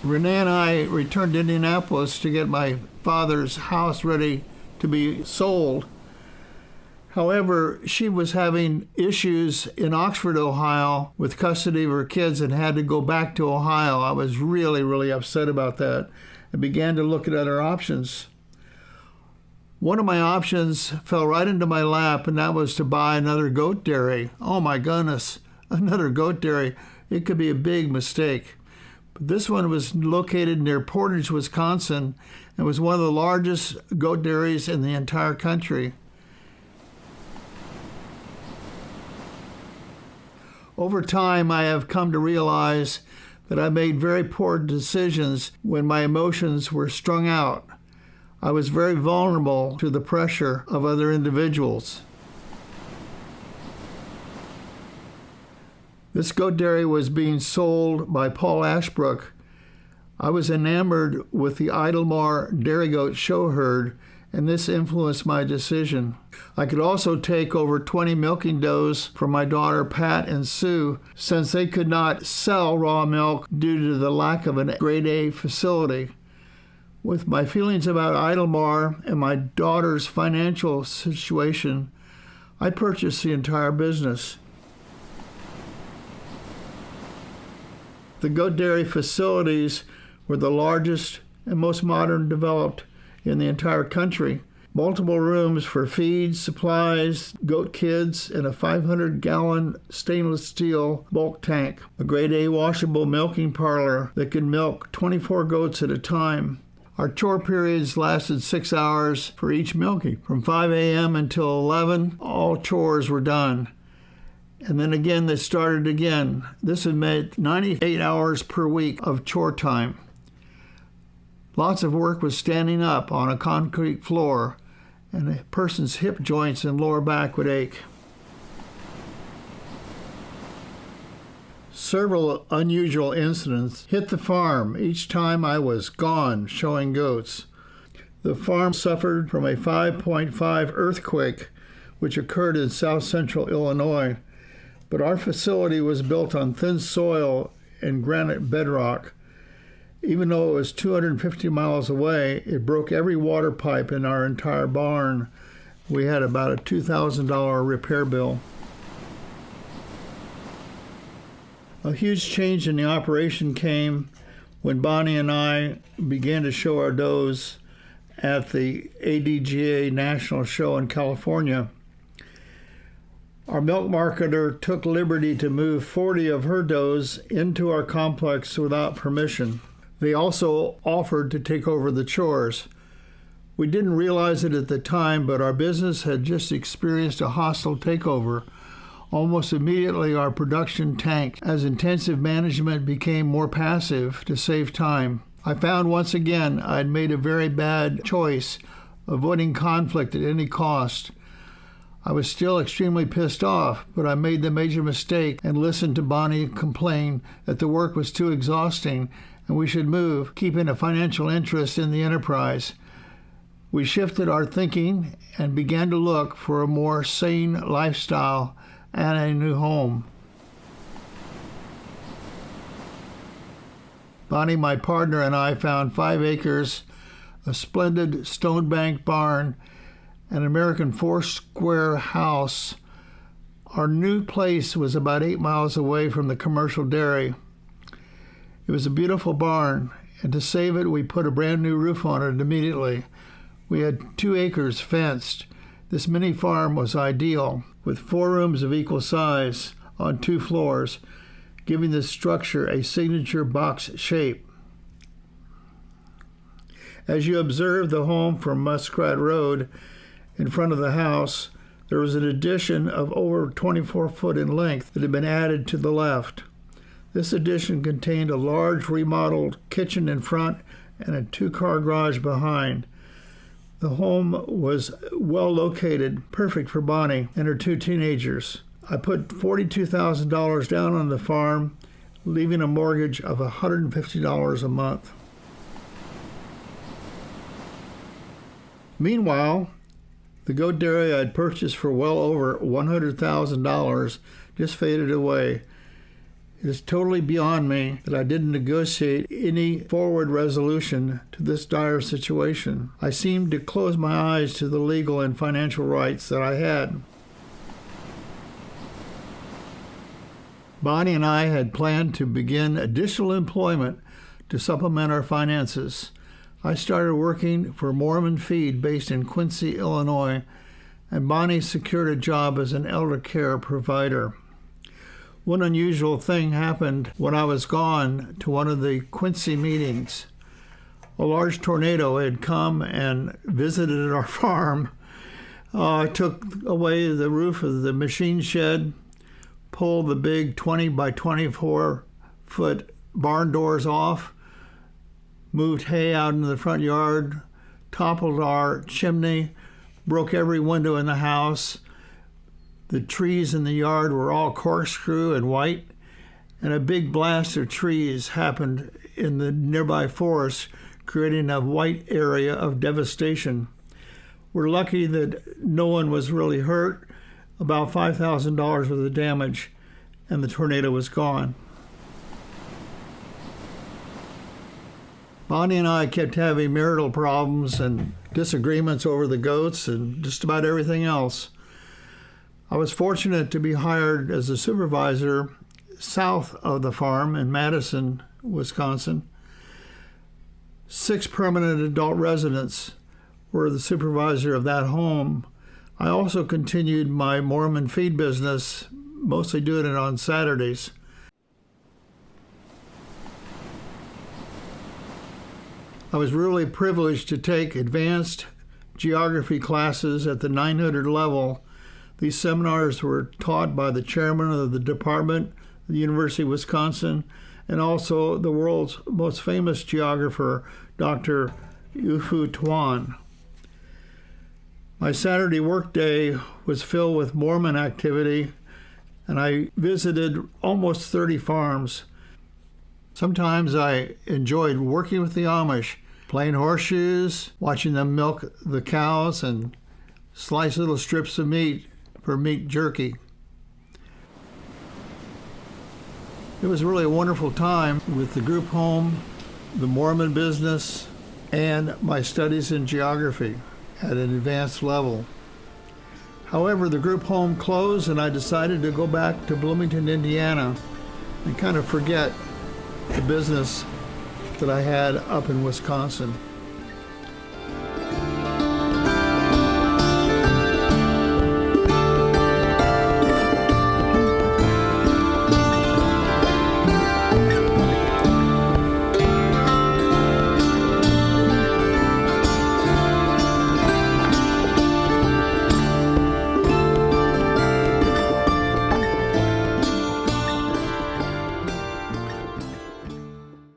Renee and I returned to Indianapolis to get my father's house ready to be sold. However, she was having issues in Oxford, Ohio, with custody of her kids and had to go back to Ohio. I was really, really upset about that and began to look at other options. One of my options fell right into my lap, and that was to buy another goat dairy. Oh my goodness, another goat dairy. It could be a big mistake. But this one was located near Portage, Wisconsin, and was one of the largest goat dairies in the entire country. Over time, I have come to realize that I made very poor decisions when my emotions were strung out. I was very vulnerable to the pressure of other individuals. This goat dairy was being sold by Paul Ashbrook. I was enamored with the Idlemar dairy goat show herd, and this influenced my decision. I could also take over 20 milking does for my daughter Pat and Sue, since they could not sell raw milk due to the lack of a grade A facility. With my feelings about Idlemar and my daughter's financial situation, I purchased the entire business. The goat dairy facilities were the largest and most modern developed in the entire country. Multiple rooms for feed, supplies, goat kids, and a 500-gallon stainless steel bulk tank. A grade A washable milking parlor that could milk 24 goats at a time. Our chore periods lasted 6 hours for each milking. From 5 a.m. until 11, all chores were done. And then again, they started again. This had made 98 hours per week of chore time. Lots of work was standing up on a concrete floor, and a person's hip joints and lower back would ache. Several unusual incidents hit the farm each time I was gone showing goats. The farm suffered from a 5.5 earthquake, which occurred in south central Illinois, but our facility was built on thin soil and granite bedrock. Even though it was 250 miles away, it broke every water pipe in our entire barn. We had about a $2,000 repair bill. A huge change in the operation came when Bonnie and I began to show our does at the ADGA National Show in California. Our milk marketer took liberty to move 40 of her does into our complex without permission. They also offered to take over the chores. We didn't realize it at the time, but our business had just experienced a hostile takeover. Almost immediately, our production tanked as intensive management became more passive to save time. I found once again I'd made a very bad choice, avoiding conflict at any cost. I was still extremely pissed off, but I made the major mistake and listened to Bonnie complain that the work was too exhausting and we should move, keeping a financial interest in the enterprise. We shifted our thinking and began to look for a more sane lifestyle and a new home. Bonnie, my partner, and I found 5 acres, a splendid stone-banked barn, an American 4-square house. Our new place was about 8 miles away from the commercial dairy. It was a beautiful barn, and to save it, we put a brand new roof on it immediately. We had 2 acres fenced. This mini farm was ideal, with 4 rooms of equal size on 2 floors, giving the structure a signature box shape. As you observe the home from Muskrat Road, in front of the house, there was an addition of over 24 foot in length that had been added to the left. This addition contained a large remodeled kitchen in front and a 2-car garage behind. The home was well located, perfect for Bonnie and her 2 teenagers. I put $42,000 down on the farm, leaving a mortgage of $150 a month. Meanwhile, the goat dairy I'd purchased for well over $100,000 just faded away. It is totally beyond me that I didn't negotiate any forward resolution to this dire situation. I seemed to close my eyes to the legal and financial rights that I had. Bonnie and I had planned to begin additional employment to supplement our finances. I started working for Mormon Feed based in Quincy, Illinois, and Bonnie secured a job as an elder care provider. One unusual thing happened when I was gone to one of the Quincy meetings. A large tornado had come and visited our farm, took away the roof of the machine shed, pulled the big 20 by 24 foot barn doors off, moved hay out in the front yard, toppled our chimney, broke every window in the house. The trees in the yard were all corkscrew and white, and a big blast of trees happened in the nearby forest, creating a white area of devastation. We're lucky that no one was really hurt, about $5,000 worth of damage, and the tornado was gone. Bonnie and I kept having marital problems and disagreements over the goats and just about everything else. I was fortunate to be hired as a supervisor south of the farm in Madison, Wisconsin. 6 permanent adult residents were the supervisor of that home. I also continued my Mormon feed business, mostly doing it on Saturdays. I was really privileged to take advanced geography classes at the 900 level. These seminars were taught by the chairman of the department at the University of Wisconsin and also the world's most famous geographer, Dr. Yu-Fu Tuan. My Saturday workday was filled with Mormon activity, and I visited almost 30 farms. Sometimes I enjoyed working with the Amish, playing horseshoes, watching them milk the cows, and slice little strips of meat for meat jerky. It was really a wonderful time with the group home, the Mormon business, and my studies in geography at an advanced level. However, the group home closed and I decided to go back to Bloomington, Indiana and kind of forget the business that I had up in Wisconsin.